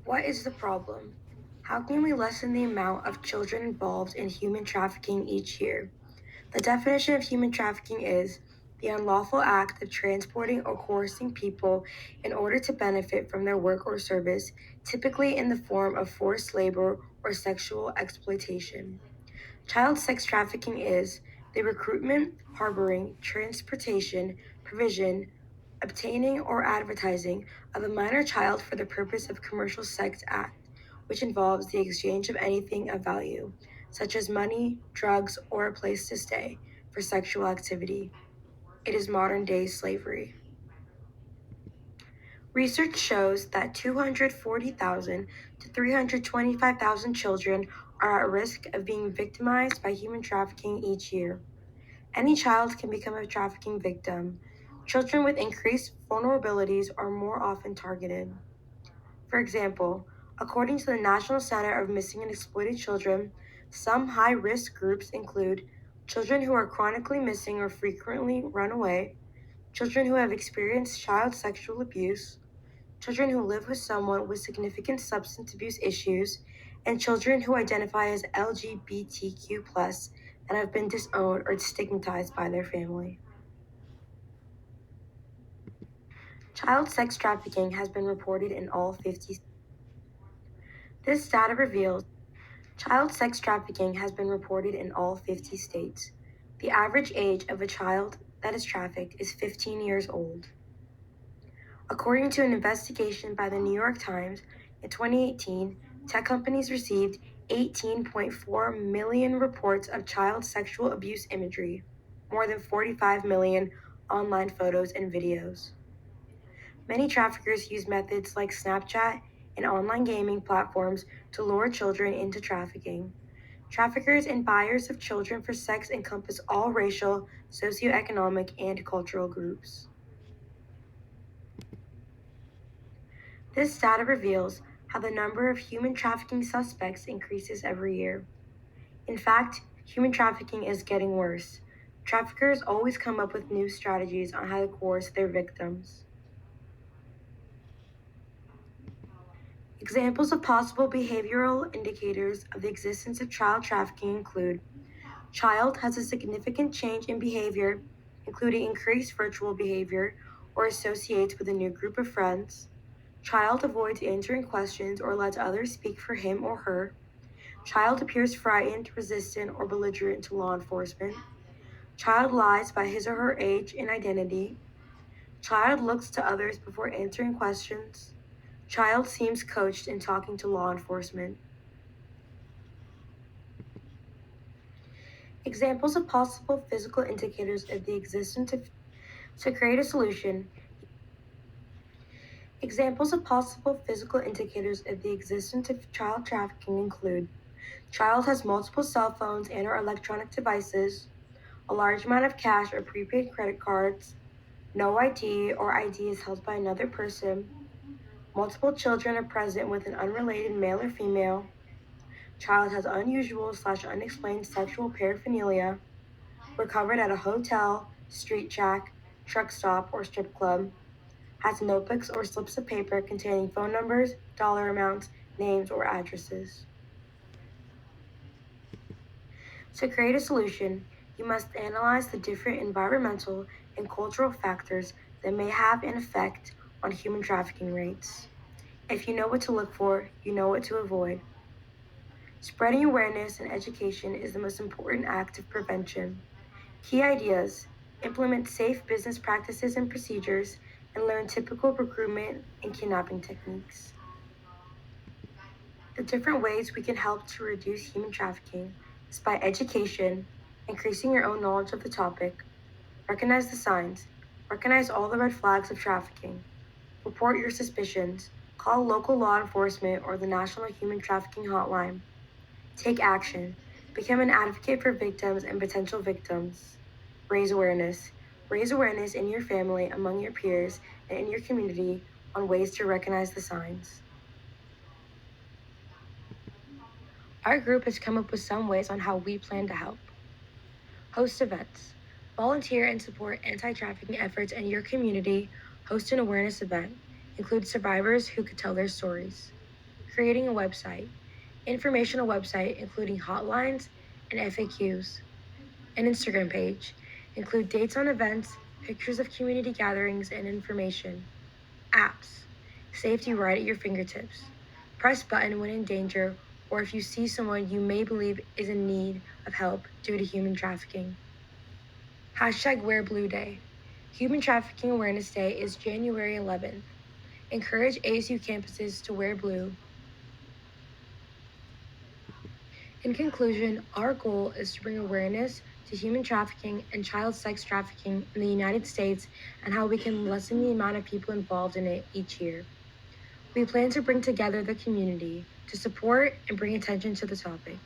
What is the problem? How can we lessen the amount of children involved in human trafficking each year? The definition of human trafficking is the unlawful act of transporting or coercing people in order to benefit from their work or service, typically in the form of forced labor or sexual exploitation. Child sex trafficking is the recruitment, harboring, transportation, provision, obtaining, or advertising of a minor child for the purpose of commercial sex act, which involves the exchange of anything of value, such as money, drugs, or a place to stay, for sexual activity. It is modern day slavery. Research shows that 240,000 to 325,000 children are at risk of being victimized by human trafficking each year. Any child can become a trafficking victim. Children with increased vulnerabilities are more often targeted. For example, according to the National Center of Missing and Exploited Children, some high risk groups include children who are chronically missing or frequently run away, children who have experienced child sexual abuse, children who live with someone with significant substance abuse issues, and children who identify as LGBTQ and have been disowned or stigmatized by their family. Child sex trafficking has been reported in all 50 states. This data reveals child sex trafficking has been reported in all 50 states. The average age of a child that is trafficked is 15 years old. According to an investigation by the New York Times, in 2018, tech companies received 18.4 million reports of child sexual abuse imagery, more than 45 million online photos and videos. Many traffickers use methods like Snapchat and online gaming platforms to lure children into trafficking. Traffickers and buyers of children for sex encompass all racial, socioeconomic, and cultural groups. This data reveals how the number of human trafficking suspects increases every year. In fact, human trafficking is getting worse. Traffickers always come up with new strategies on how to coerce their victims. Examples of possible behavioral indicators of the existence of child trafficking include child has a significant change in behavior, including increased virtual behavior, or associates with a new group of friends. Child avoids answering questions or lets others speak for him or her. Child appears frightened, resistant, or belligerent to law enforcement. Child lies by his or her age and identity. Child looks to others before answering questions. Child seems coached in talking to law enforcement. Examples of possible physical indicators of the existence of to create a solution. Examples of possible physical indicators of the existence of child trafficking include child has multiple cell phones and or electronic devices, a large amount of cash or prepaid credit cards, no ID or ID is held by another person, multiple children are present with an unrelated male or female, child has unusual/unexplained sexual paraphernalia, recovered at a hotel, street shack, truck stop, or strip club, has notebooks or slips of paper containing phone numbers, dollar amounts, names, or addresses. To create a solution, you must analyze the different environmental and cultural factors that may have an effect on human trafficking rates. If you know what to look for, you know what to avoid. Spreading awareness and education is the most important act of prevention. Key ideas: implement safe business practices and procedures, and learn typical recruitment and kidnapping techniques. The different ways we can help to reduce human trafficking is by education, increasing your own knowledge of the topic, recognize the signs, recognize all the red flags of trafficking, report your suspicions, call local law enforcement or the National Human Trafficking Hotline, take action, become an advocate for victims and potential victims, raise awareness. Raise awareness in your family, among your peers, and in your community on ways to recognize the signs. Our group has come up with some ways on how we plan to help. Host events. Volunteer and support anti-trafficking efforts in your community. Host an awareness event. Include survivors who could tell their stories. creating a website, informational website including hotlines and FAQs, an Instagram page, include dates on events, pictures of community gatherings, and information. Apps, safety right at your fingertips. Press button when in danger or if you see someone you may believe is in need of help due to human trafficking. Hashtag Wear Blue Day. Human Trafficking Awareness Day is January 11th. Encourage ASU campuses to wear blue. In conclusion, our goal is to bring awareness to human trafficking and child sex trafficking in the United States and how we can lessen the amount of people involved in it each year. We plan to bring together the community to support and bring attention to the topic.